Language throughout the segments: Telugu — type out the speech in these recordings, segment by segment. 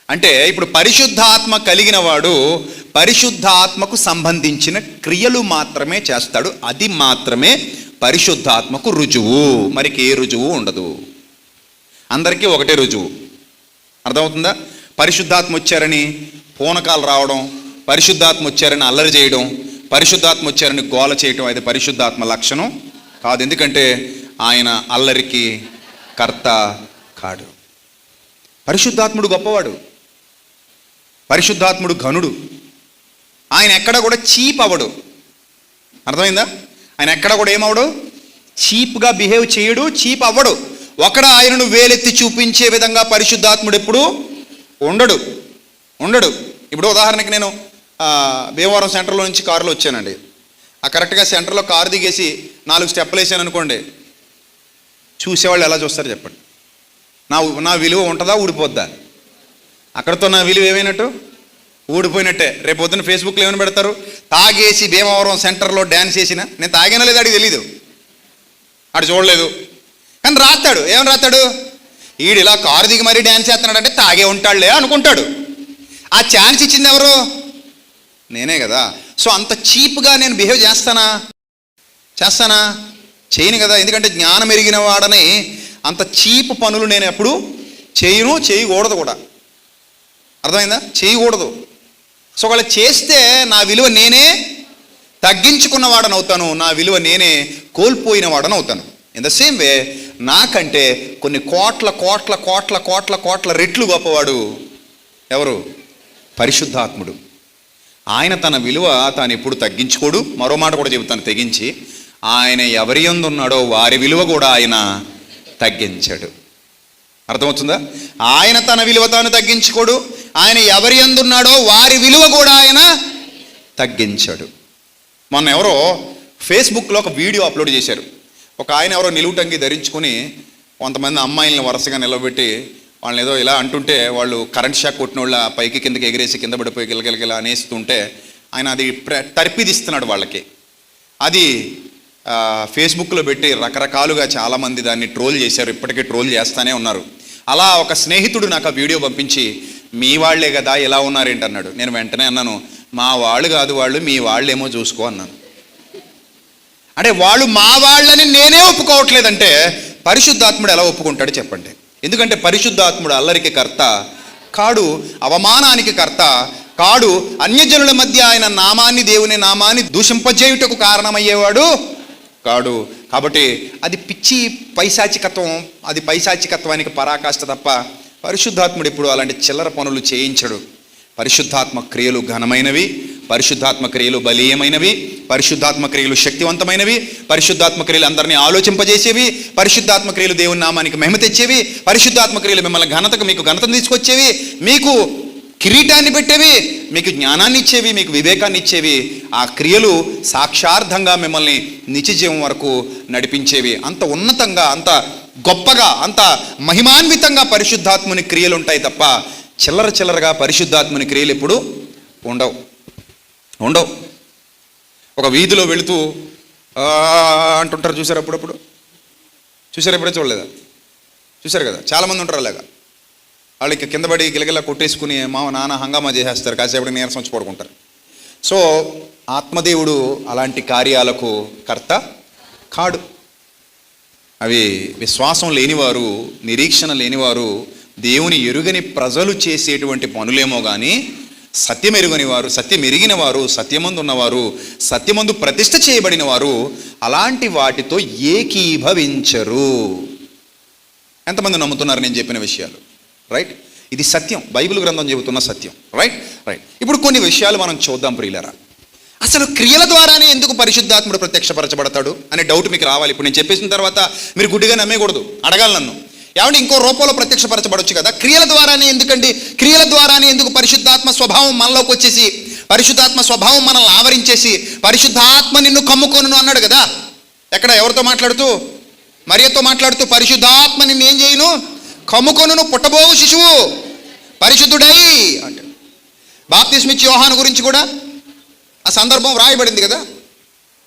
అంటే ఇప్పుడు పరిశుద్ధాత్మ కలిగిన వాడు పరిశుద్ధాత్మకు సంబంధించిన క్రియలు మాత్రమే చేస్తాడు. అది మాత్రమే పరిశుద్ధాత్మకు రుజువు. మరికి ఏ రుజువు ఉండదు. అందరికీ ఒకటే రుజువు. అర్థమవుతుందా? పరిశుద్ధాత్మ వచ్చారని పూనకాలు రావడం, పరిశుద్ధాత్మ వచ్చారని అల్లరి చేయడం, పరిశుద్ధాత్మ వచ్చారని గోల చేయడం అది పరిశుద్ధాత్మ లక్షణం కాదు. ఎందుకంటే ఆయన అల్లరికి కర్త కాడు. పరిశుద్ధాత్ముడు గొప్పవాడు, పరిశుద్ధాత్ముడు ఘనుడు. ఆయన ఎక్కడ కూడా చీప్ అవ్వడు. అర్థమైందా? ఆయన ఎక్కడ కూడా ఏమవడు, చీప్గా బిహేవ్ చేయడు, చీప్ అవ్వడు. ఒకడ ఆయనను వేలెత్తి చూపించే విధంగా పరిశుద్ధాత్ముడు ఎప్పుడు ఉండడు. ఇప్పుడు ఉదాహరణకి నేను భీమవరం సెంటర్లో నుంచి కారులో వచ్చానండి. కరెక్ట్గా సెంటర్లో కారు దిగేసి 4 స్టెప్పులు వేసాను అనుకోండి, చూసేవాళ్ళు ఎలా చూస్తారు చెప్పండి? నా విలువ ఉంటుందా, ఊడిపోద్దా? అక్కడితో నా విలువ ఏమైనట్టు, ఊడిపోయినట్టే. రేపు పొద్దున్న ఫేస్బుక్లో ఏమైనా పెడతారు, తాగేసి భీమవరం సెంటర్లో డ్యాన్స్ చేసిన. నేను తాగానో లేదు అడిగి తెలీదు, అటు చూడలేదు, కానీ రాస్తాడు. ఏమని రాస్తాడు? ఈడు ఇలా కారు దిగి మరీ డ్యాన్స్ చేస్తున్నాడంటే తాగే ఉంటాడులే అనుకుంటాడు. ఆ ఛాన్స్ ఇచ్చింది ఎవరు? నేనే కదా. సో అంత చీప్గా నేను బిహేవ్ చేస్తానా? చేయను కదా. ఎందుకంటే జ్ఞానం ఎరిగిన వాడని అంత చీప్ పనులు నేను ఎప్పుడు చేయకూడదు కూడా. అర్థమైందా? చేయకూడదు. సో వాళ్ళు చేస్తే నా విలువ నేనే తగ్గించుకున్నవాడని అవుతాను, నా విలువ నేనే కోల్పోయిన వాడని అవుతాను. ఇన్ ద సేమ్ వే నాకంటే కొన్ని కోట్ల రెట్లు గొప్పవాడు ఎవరు? పరిశుద్ధాత్ముడు. ఆయన తన విలువ తాను ఎప్పుడు తగ్గించుకోడు. మరో మాట కూడా చెబుతాను తెగించి, ఆయన ఎవరి యందు ఉన్నాడో వారి విలువ కూడా ఆయన తగ్గించాడు. అర్థమవుతుందా? ఆయన తన విలువ తాను తగ్గించుకోడు, ఆయన ఎవరి యందు ఉన్నాడో వారి విలువ కూడా ఆయన తగ్గించాడు. మొన్న ఎవరో ఫేస్బుక్లో ఒక వీడియో అప్లోడ్ చేశారు. ఒక ఆయన ఎవరో నిలువుటంగి ధరించుకొని కొంతమంది అమ్మాయిలను వరుసగా నిలబెట్టి వాళ్ళని ఏదో ఇలా అంటుంటే, వాళ్ళు కరెంట్ షాక్ కొట్టిన వాళ్ళ పైకి కిందకి ఎగిరేసి కింద పడిపోయి గిలగిలగిలా అనేస్తుంటే ఆయన అది తర్పిదిస్తున్నాడు వాళ్ళకి. అది ఫేస్బుక్లో పెట్టి రకరకాలుగా చాలామంది దాన్ని ట్రోల్ చేశారు, ఇప్పటికీ ట్రోల్ చేస్తూనే ఉన్నారు. అలా ఒక స్నేహితుడు నాకు ఆ వీడియో పంపించి, మీ వాళ్లే కదా ఇలా ఉన్నారేంటి అన్నాడు. నేను వెంటనే అన్నాను, మా వాళ్ళు కాదు, వాళ్ళు మీ వాళ్ళేమో చూసుకో అన్నాను. అంటే వాళ్ళు మా వాళ్ళని నేనే ఒప్పుకోవట్లేదంటే పరిశుద్ధాత్ముడు ఎలా ఒప్పుకుంటాడు చెప్పండి? ఎందుకంటే పరిశుద్ధాత్ముడు అల్లరికి కర్త కాడు, అవమానానికి కర్త కాడు, అన్యజనుల మధ్య ఆయన నామాన్ని, దేవుని నామాన్ని దూషింపజేయుటకు కారణమయ్యేవాడు కాడు. కాబట్టి అది పిచ్చి పైశాచికత్వం, అది పైశాచికత్వానికి పరాకాష్ట తప్ప పరిశుద్ధాత్ముడు ఇప్పుడు అలాంటి చిల్లర పనులు చేయించడు. పరిశుద్ధాత్మ క్రియలు ఘనమైనవి, పరిశుద్ధాత్మ క్రియలు బలీయమైనవి, పరిశుద్ధాత్మ క్రియలు శక్తివంతమైనవి, పరిశుద్ధాత్మ క్రియలు అందరినీ ఆలోచింపజేసేవి, పరిశుద్ధాత్మ క్రియలు దేవుని నామానికి మహిమ తెచ్చేవి, పరిశుద్ధాత్మ క్రియలు మిమ్మల్ని మీకు ఘనతను తీసుకొచ్చేవి, మీకు కిరీటాన్ని పెట్టేవి, మీకు జ్ఞానాన్ని ఇచ్చేవి, మీకు వివేకాన్ని ఇచ్చేవి. ఆ క్రియలు సాక్షార్థంగా మిమ్మల్ని నిత్యజీవం వరకు నడిపించేవి. అంత ఉన్నతంగా, అంత గొప్పగా, అంత మహిమాన్వితంగా పరిశుద్ధాత్మని క్రియలు ఉంటాయి తప్ప చిల్లరగా పరిశుద్ధాత్మని క్రియలు ఎప్పుడు ఉండవు. ఒక వీధిలో వెళుతూ అంటుంటారు, చూసారు? అప్పుడప్పుడు చూసారు? ఎప్పుడే చూడలేదా? చూసారు కదా, చాలామంది ఉంటారు అలాగా. వాళ్ళకి కింద పడి గిలగిలా కొట్టేసుకుని మా నాన్న హంగామా చేసేస్తారు, కాసేపటి నీరసం వచ్చి పడుకుంటారు. సో ఆత్మదేవుడు అలాంటి కార్యాలకు కర్త కాడు. అవి విశ్వాసం లేనివారు, నిరీక్షణ లేనివారు, దేవుని ఎరుగని ప్రజలు చేసేటువంటి పనులేమో కానీ సత్యం ఎరుగని వారు, సత్యం ఎరిగిన వారు, సత్యమందు ఉన్నవారు, సత్యమందు ప్రతిష్ఠ చేయబడిన వారు అలాంటి వాటితో ఏకీభవించరు. ఎంతమంది నమ్ముతున్నారు నేను చెప్పిన విషయాలు? రైట్? ఇది సత్యం, బైబిల్ గ్రంథం చెబుతున్న సత్యం. రైట్. ఇప్పుడు కొన్ని విషయాలు మనం చూద్దాం ప్రియులరా. అసలు క్రియల ద్వారానే ఎందుకు పరిశుద్ధాత్ముడు ప్రత్యక్షపరచబడతాడు అనే డౌట్ మీకు రావాలి. ఇప్పుడు నేను చెప్పేసిన తర్వాత మీరు గుడ్డిగా నమ్మేయకూడదు, అడగాలి నన్ను. ఏమంటే ఇంకో రూపంలో ప్రత్యక్షపరచబడొచ్చు కదా. క్రియల ద్వారానే ఎందుకండి? క్రియల ద్వారానే ఎందుకు పరిశుద్ధాత్మ స్వభావం మనలోకి వచ్చేసి, పరిశుద్ధాత్మ స్వభావం మనల్ని ఆవరించేసి, పరిశుద్ధాత్మ నిన్ను కమ్ముకొను అన్నాడు కదా. ఎక్కడ? ఎవరితో మాట్లాడుతూ? మరియతో మాట్లాడుతూ, పరిశుద్ధాత్మ నిన్ను ఏం చేయను? కమ్ముకొను, పుట్టబోవు శిశువు పరిశుద్ధుడై అంటే. బాప్తిస్మిచ్చి యోహాను గురించి కూడా ఆ సందర్భం రాయబడింది కదా.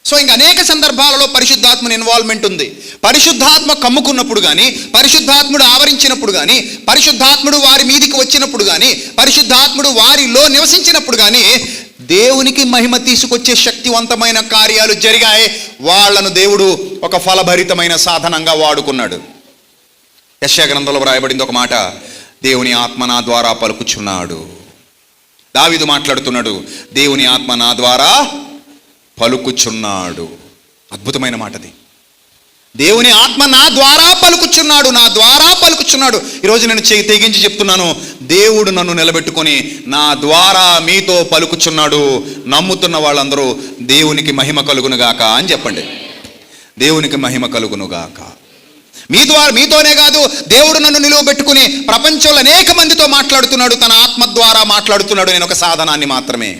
సో ఇంకా అనేక సందర్భాలలో పరిశుద్ధాత్మని ఇన్వాల్వ్మెంట్ ఉంది. పరిశుద్ధాత్మ కమ్ముకున్నప్పుడు కానీ, పరిశుద్ధాత్ముడు ఆవరించినప్పుడు కానీ, పరిశుద్ధాత్ముడు వారి మీదికి వచ్చినప్పుడు కానీ, పరిశుద్ధాత్ముడు వారిలో నివసించినప్పుడు కానీ దేవునికి మహిమ తీసుకొచ్చే శక్తివంతమైన కార్యాలు జరిగాయి. వాళ్లను దేవుడు ఒక ఫలభరితమైన సాధనంగా వాడుకున్నాడు. యెషయా గ్రంథంలో వ్రాయబడింది ఒక మాట, దేవుని ఆత్మ నా ద్వారా పలుకుచున్నాడు. దావీదు మాట్లాడుతున్నాడు, దేవుని ఆత్మ నా ద్వారా పలుకుచున్నాడు. అద్భుతమైన మాటది. దేవుని ఆత్మ నా ద్వారా పలుకుచున్నాడు, నా ద్వారా పలుకుచున్నాడు. ఈరోజు నేను తెగించి చెప్తున్నాను, దేవుడు నన్ను నిలబెట్టుకొని నా ద్వారా మీతో పలుకుచున్నాడు. నమ్ముతున్న వాళ్ళందరూ దేవునికి మహిమ కలుగునుగాక అని చెప్పండి. దేవునికి మహిమ కలుగునుగాక. మీ ద్వారా, మీతోనే కాదు, దేవుడు నన్ను నిలువబెట్టుకుని ప్రపంచంలో అనేక మందితో మాట్లాడుతున్నాడు. తన ఆత్మ ద్వారా మాట్లాడుతున్నాడు. నేను ఒక సాధనాన్ని మాత్రమే.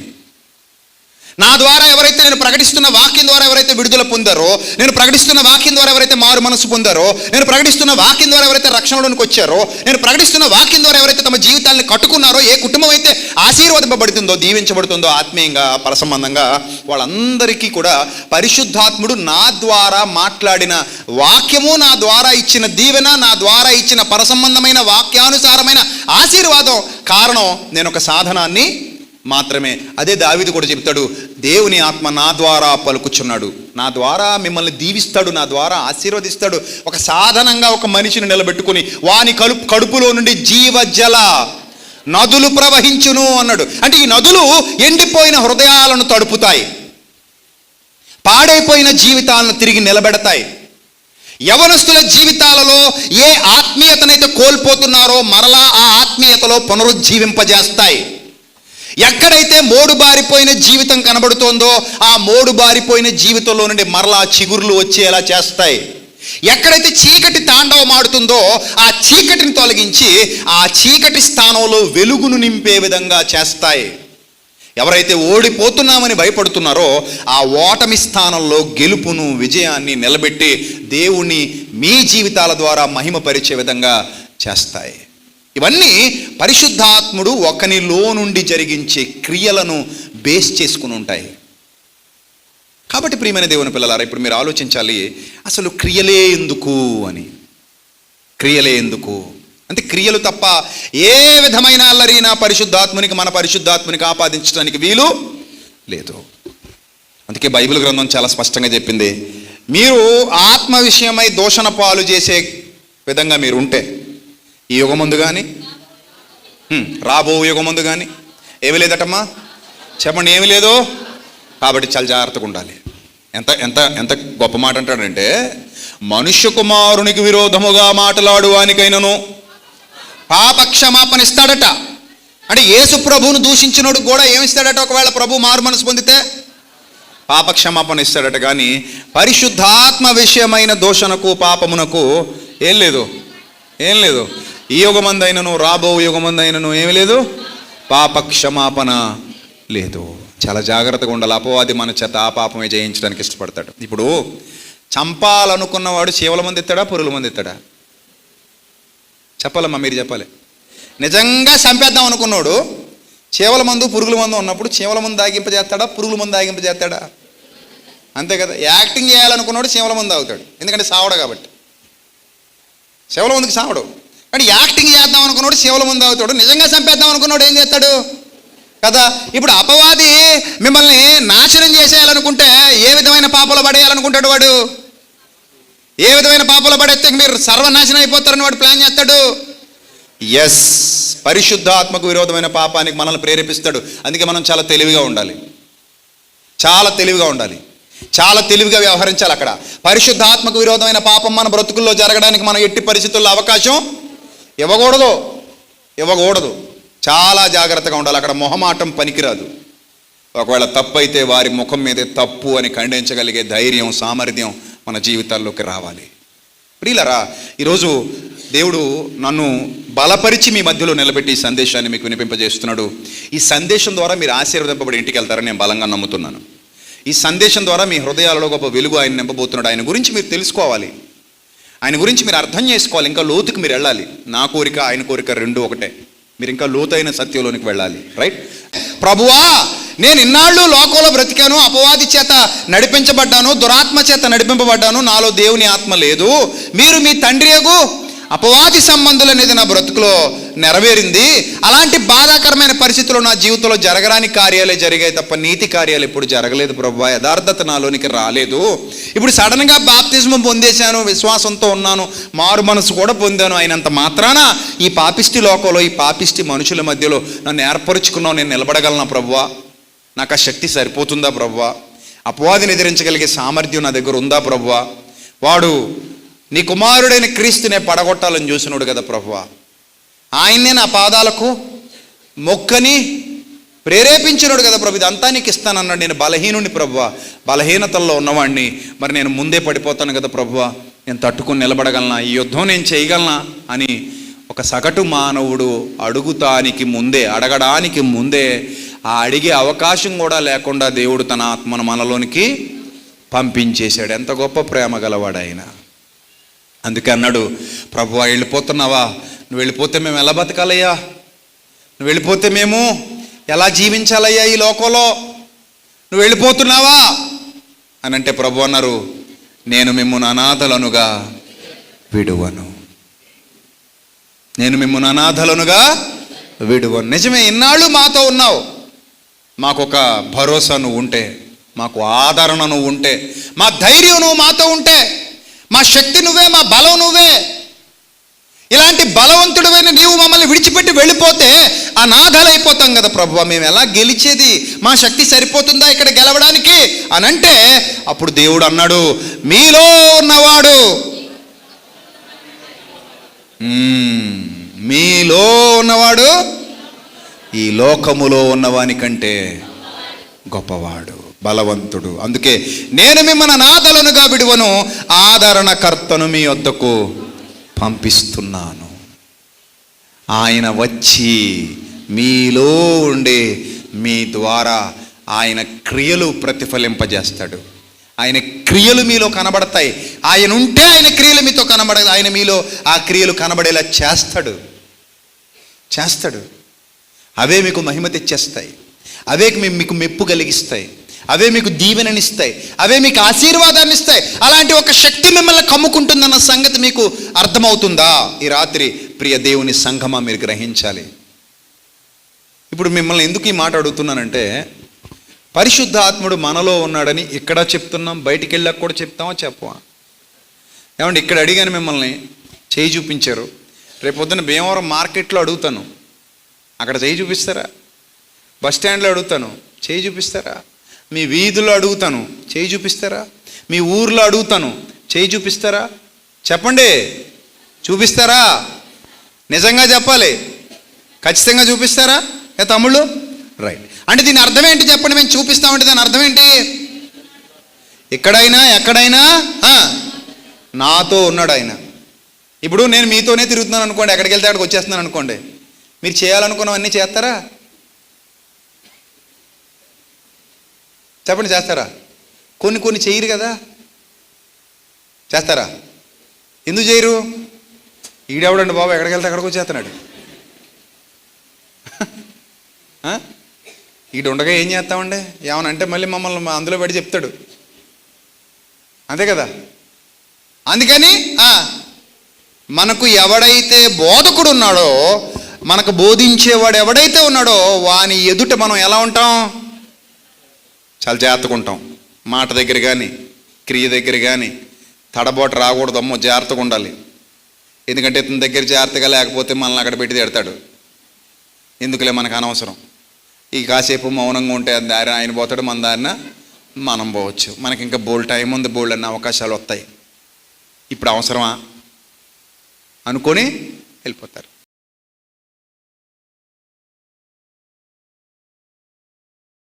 నా ద్వారా ఎవరైతే, నేను ప్రకటిస్తున్న వాక్యం ద్వారా ఎవరైతే విడుదల పొందారో, నేను ప్రకటిస్తున్న వాక్యం ద్వారా ఎవరైతే మారు మనసు పొందారో, నేను ప్రకటిస్తున్న వాక్యం ద్వారా ఎవరైతే రక్షణలోనికి వచ్చారో, నేను ప్రకటిస్తున్న వాక్యం ద్వారా ఎవరైతే తమ జీవితాన్ని కట్టుకున్నారో, ఏ కుటుంబం అయితే ఆశీర్వదింపబడుతుందో, దీవించబడుతుందో ఆత్మీయంగా, పరసంబంధంగా, వాళ్ళందరికీ కూడా పరిశుద్ధాత్ముడు నా ద్వారా మాట్లాడిన వాక్యము, నా ద్వారా ఇచ్చిన దీవెన, నా ద్వారా ఇచ్చిన పరసంబంధమైన వాక్యానుసారమైన ఆశీర్వాదం కారణం నేను ఒక సాధనాన్ని మాత్రమే. అదే దావీదు కూడా చెప్తాడు, దేవుని ఆత్మ నా ద్వారా పలుకుచున్నాడు, నా ద్వారా మిమ్మల్ని దీవిస్తాడు, నా ద్వారా ఆశీర్వదిస్తాడు. ఒక సాధనంగా ఒక మనిషిని నిలబెట్టుకుని వాని కడుపులో నుండి జీవజల నదులు ప్రవహించును అన్నాడు. అంటే ఈ నదులు ఎండిపోయిన హృదయాలను తడుపుతాయి, పాడైపోయిన జీవితాలను తిరిగి నిలబెడతాయి. యవనస్తుల జీవితాలలో ఏ ఆత్మీయతనైతే కోల్పోతున్నారో మరలా ఆ ఆత్మీయతలో పునరుజ్జీవింపజేస్తాయి. ఎక్కడైతే మోడు బారిపోయిన జీవితం కనబడుతోందో ఆ మోడు బారిపోయిన జీవితంలో నుండి మరలా చిగుర్లు వచ్చేలా చేస్తాయి. ఎక్కడైతే చీకటి తాండవమాడుతుందో ఆ చీకటిని తొలగించి ఆ చీకటి స్థానంలో వెలుగును నింపే విధంగా చేస్తాయి. ఎవరైతే ఓడిపోతున్నామని భయపడుతున్నారో ఆ ఓటమి స్థానంలో గెలుపును, విజయాన్ని నిలబెట్టి దేవుణ్ణి మీ జీవితాల ద్వారా మహిమపరిచే విధంగా చేస్తాయి. ఇవన్నీ పరిశుద్ధాత్ముడు ఒకనిలో నుండి జరిగించే క్రియలను బేస్ చేసుకుని ఉంటాయి. కాబట్టి ప్రియమైన దేవుని పిల్లలారా, ఇప్పుడు మీరు ఆలోచించాలి, అసలు క్రియలే ఎందుకు అని. క్రియలే ఎందుకు అంటే క్రియలు తప్ప ఏ విధమైన అల్లరి నా పరిశుద్ధాత్మునికి, మన పరిశుద్ధాత్మునికి ఆపాదించడానికి వీలు లేదు. అందుకే బైబిల్ గ్రంథం చాలా స్పష్టంగా చెప్పింది, మీరు ఆత్మ విషయమై దూషణ పాలు చేసే విధంగా మీరు ఉంటే ఈ యుగమందు కానీ రాబో యుగమందు కానీ ఏమి లేదటమ్మా, చెప్పండి, ఏమి లేదు. కాబట్టి చాలా జాగ్రత్తగా ఉండాలి. ఎంత ఎంత ఎంత గొప్ప మాట అంటాడంటే, మనుష్య కుమారునికి విరోధముగా మాట్లాడువానికైనను పాపక్షమాపణ ఇస్తాడట. అంటే యేసు ప్రభువును దూషించినోడు కూడా ఏమిస్తాడట? ఒకవేళ ప్రభు మారు మనసు పొందితే పాపక్షమాపణ ఇస్తాడట. కానీ పరిశుద్ధాత్మ విషయమైన దూషణకు, పాపమునకు ఏం లేదు, ఏం లేదు. ఈ యుగమందైనను రాబో యుగమందైనను ఏమి లేదు, పాపక్షమాపణ లేదు. చాలా జాగ్రత్తగా ఉండాలి. అపవాది మన చేత ఆ పాపమే జయించడానికి ఇష్టపడతాడు. ఇప్పుడు చంపాలనుకున్నవాడు చీవల మంది ఎత్తాడా, పురుగుల మంది ఎత్తాడా? చెప్పాలమ్మా, మీరు చెప్పాలి. నిజంగా చంపేద్దాం అనుకున్నాడు చీవల మందు, పురుగుల మందు ఉన్నప్పుడు చీవల మందు దాగింపజేస్తాడా, పురుగుల మందు దాగింపజేస్తాడా? అంతే కదా. యాక్టింగ్ చేయాలనుకున్నాడు చీవల మందు తాగుతాడు, ఎందుకంటే సావడు కాబట్టి. చీవల మందుకి సావడు, కానీ యాక్టింగ్ చేద్దాం అనుకున్నాడు చీవల మందు తాగుతాడు. నిజంగా చంపేద్దాం అనుకున్నాడు ఏం చేస్తాడు కదా. ఇప్పుడు అపవాది మిమ్మల్ని నాశనం చేసేయాలనుకుంటే ఏ విధమైన పాపలు పడేయాలనుకుంటాడు వాడు? ఏ విధమైన పాపలు పడేస్తే మీరు సర్వనాశనం అయిపోతారని వాడు ప్లాన్ చేస్తాడు. ఎస్, పరిశుద్ధాత్మకు విరోధమైన పాపానికి మనల్ని ప్రేరేపిస్తాడు. అందుకే మనం చాలా తెలివిగా ఉండాలి, చాలా తెలివిగా ఉండాలి, చాలా తెలివిగా వ్యవహరించాలి. అక్కడ పరిశుద్ధాత్మకు విరోధమైన పాపం మన బ్రతుకుల్లో జరగడానికి మనం ఎట్టి పరిస్థితుల్లో అవకాశం ఇవ్వకూడదు. చాలా జాగ్రత్తగా ఉండాలి. అక్కడ మొహమాటం పనికిరాదు. ఒకవేళ తప్పు అయితే వారి ముఖం మీదే తప్పు అని ఖండించగలిగే ధైర్యం, సామర్థ్యం మన జీవితాల్లోకి రావాలి. ప్రియులారా, ఈరోజు దేవుడు నన్ను బలపరిచి మీ మధ్యలో నిలబెట్టి ఈ సందేశాన్ని మీకు వినిపింపజేస్తున్నాడు. ఈ సందేశం ద్వారా మీరు ఆశీర్వదింపబడి ఇంటికి వెళ్తారని నేను బలంగా నమ్ముతున్నాను. ఈ సందేశం ద్వారా మీ హృదయాలలో గొప్ప వెలుగు ఆయన నింపబోతున్నాడు. ఆయన గురించి మీరు తెలుసుకోవాలి, ఆయన గురించి మీరు అర్థం చేసుకోవాలి, ఇంకా లోతుకి మీరు వెళ్ళాలి. నా కోరిక, ఆయన కోరిక రెండు ఒకటే. మీరు ఇంకా లోతైన సత్యంలోనికి వెళ్ళాలి. రైట్? ప్రభువా నేను ఇన్నాళ్ళు లోకంలో బ్రతికాను, అపవాది చేత నడిపించబడ్డాను, దురాత్మ చేత నడిపింపబడ్డాను, నాలో దేవుని ఆత్మ లేదు. మీరు మీ తండ్రి యగు అపవాది సంబంధులు అనేది నా బ్రతుకులో నెరవేరింది. అలాంటి బాధాకరమైన పరిస్థితుల్లో నా జీవితంలో జరగరాని కార్యాలే జరిగాయి తప్ప నీతి కార్యాలు ఎప్పుడు జరగలేదు ప్రభువా. యథార్థత నాలోనికి రాలేదు. ఇప్పుడు సడన్గా బాప్తిజం పొందేశాను, విశ్వాసంతో ఉన్నాను, మారు మనసు కూడా పొందాను. అయినంత మాత్రాన ఈ పాపిష్టి లోకంలో, ఈ పాపిష్టి మనుషుల మధ్యలో నన్ను ఏర్పరుచుకున్నావు, నేను నిలబడగలనా ప్రభువా? నాకు ఆ శక్తి సరిపోతుందా ప్రభువా? అపవాదిని ఎదిరించగలిగే సామర్థ్యం నా దగ్గర ఉందా ప్రభువా? వాడు నీ కుమారుడైన క్రీస్తునే పడగొట్టాలని చూసినాడు కదా ప్రభువా. ఆయన్నే నా పాదాలకు మొక్కని ప్రేరేపించినాడు కదా ప్రభు. ఇదంతా నీకు ఇస్తానన్నాడు. నేను బలహీనుడిని ప్రభువా, బలహీనతల్లో ఉన్నవాడిని. మరి నేను ముందే పడిపోతాను కదా ప్రభువా, నేను తట్టుకుని నిలబడగలనా, ఈ యుద్ధం నేను చేయగలనా అని ఒక సగటు మానవుడు అడగడానికి ముందే ఆ అడిగే అవకాశం కూడా లేకుండా దేవుడు తన ఆత్మను మనలోనికి పంపించేశాడు. ఎంత గొప్ప ప్రేమ గలవాడు ఆయన. అందుకే అన్నాడు, ప్రభువా వెళ్ళిపోతున్నావా? నువ్వు వెళ్ళిపోతే మేము ఎలా బతకాలయ్యా? నువ్వు వెళ్ళిపోతే మేము ఎలా జీవించాలయ్యా ఈ లోకంలో? నువ్వు వెళ్ళిపోతున్నావా అని అంటే ప్రభు అన్నారు, నేను మిమ్మును అనాథలనుగా విడువను. నేను మిమ్మును అనాథలనుగా విడువను. నిజమే, ఇన్నాళ్ళు మాతో ఉన్నావు. మాకొక భరోసా నువ్వు ఉంటే, మాకు ఆదరణ నువ్వు ఉంటే, మా ధైర్యం నువ్వు మాతో ఉంటే, మా శక్తి నువ్వే, మా బలం నువ్వే. ఇలాంటి బలవంతుడమైన నీవు మమ్మల్ని విడిచిపెట్టి వెళ్ళిపోతే అనాథలైపోతాం కదా ప్రభువా. మేము ఎలా గెలిచేది? మా శక్తి సరిపోతుందా ఇక్కడ గెలవడానికి అని అంటే అప్పుడు దేవుడు అన్నాడు, మీలో ఉన్నవాడు, మీలో ఉన్నవాడు ఈ లోకములో ఉన్నవాని కంటే గొప్పవాడు, బలవంతుడు. అందుకే నేను మిమ్మల్ని అనాథలనుగా విడువను, ఆదరణకర్తను మీ వద్దకు పంపిస్తున్నాను. ఆయన వచ్చి మీలో ఉండే మీ ద్వారా ఆయన క్రియలు ప్రతిఫలింపజేస్తాడు. ఆయన క్రియలు మీలో కనబడతాయి. ఆయన ఉంటే ఆయన క్రియలు మీతో కనబడదు. ఆయన మీలో ఆ క్రియలు కనబడేలా చేస్తాడు. అవే మీకు మహిమ తెచ్చేస్తాయి, అవే మీకు మెప్పు కలిగిస్తాయి, అవే మీకు దీవెననిస్తాయి, అవే మీకు ఆశీర్వాదాన్ని ఇస్తాయి. అలాంటి ఒక శక్తి మిమ్మల్ని కమ్ముకుంటుందన్న సంగతి మీకు అర్థమవుతుందా? ఈ రాత్రి ప్రియ దేవుని సంఘమా మీరు గ్రహించాలి. ఇప్పుడు మిమ్మల్ని ఎందుకు ఈ మాట అడుగుతున్నానంటే, పరిశుద్ధ ఆత్ముడు మనలో ఉన్నాడని ఇక్కడ చెప్తున్నాం, బయటికి వెళ్ళాక కూడా చెప్తామా చెప్పవా? ఏమంటే ఇక్కడ అడిగాను మిమ్మల్ని, చేయి చూపించారు. రేపు పొద్దున్న భీమవరం మార్కెట్లో అడుగుతాను, అక్కడ చేయి చూపిస్తారా? బస్ స్టాండ్లో అడుగుతాను, చేయి చూపిస్తారా? మీ వీధుల్లో అడుగుతాను, చేయి చూపిస్తారా? మీ ఊర్లో అడుగుతాను, చేయి చూపిస్తారా? చెప్పండి, చూపిస్తారా? నిజంగా చెప్పాలి, ఖచ్చితంగా చూపిస్తారా? ఏ తమ్ముళ్ళు? రైట్. అంటే దీని అర్థం ఏంటి చెప్పండి? మేము చూపిస్తామంటే దాని అర్థం ఏంటి? ఎక్కడైనా నాతో ఉన్నాడు ఆయన. ఇప్పుడు నేను మీతోనే తిరుగుతున్నాను అనుకోండి, ఎక్కడికి వెళ్తే అక్కడికి వచ్చేస్తున్నాను అనుకోండి, మీరు చేయాలనుకున్నవన్నీ చేస్తారా? చెప్పండి, చేస్తారా? కొన్ని చేయరు కదా, చేస్తారా? ఎందుకు చేయరు? ఈడెవడండి బాబు, ఎక్కడికి వెళ్తే అక్కడికి వచ్చేస్తున్నాడు. ఈడు ఉండగా ఏం చేస్తామండి? ఏమనంటే మళ్ళీ మమ్మల్ని అందులో పడి చెప్తాడు, అంతే కదా. అందుకని మనకు ఎవడైతే బోధకుడు ఉన్నాడో, మనకు బోధించేవాడు ఎవడైతే ఉన్నాడో వాని ఎదుట మనం ఎలా ఉంటాం? చాలా జాగ్రత్తగా ఉంటాం. మాట దగ్గర కానీ, క్రియ దగ్గర కానీ తడబాటు రాకూడదు. అమ్మో, జాగ్రత్తగా ఉండాలి. ఎందుకంటే ఇతని దగ్గర జాగ్రత్తగా లేకపోతే మనల్ని అక్కడ పెట్టి తిడతాడు. ఎందుకులే, మనకు అనవసరం. ఈ కాసేపు మౌనంగా ఉంటే దారి ఆయన పోతాడు, మన దారిన మనం పోవచ్చు. మనకి ఇంకా టైం ఉంది, బోల్డ్ అన్న అవకాశాలు వస్తాయి. ఇప్పుడు అవసరమా అనుకొని వెళ్ళిపోతారు.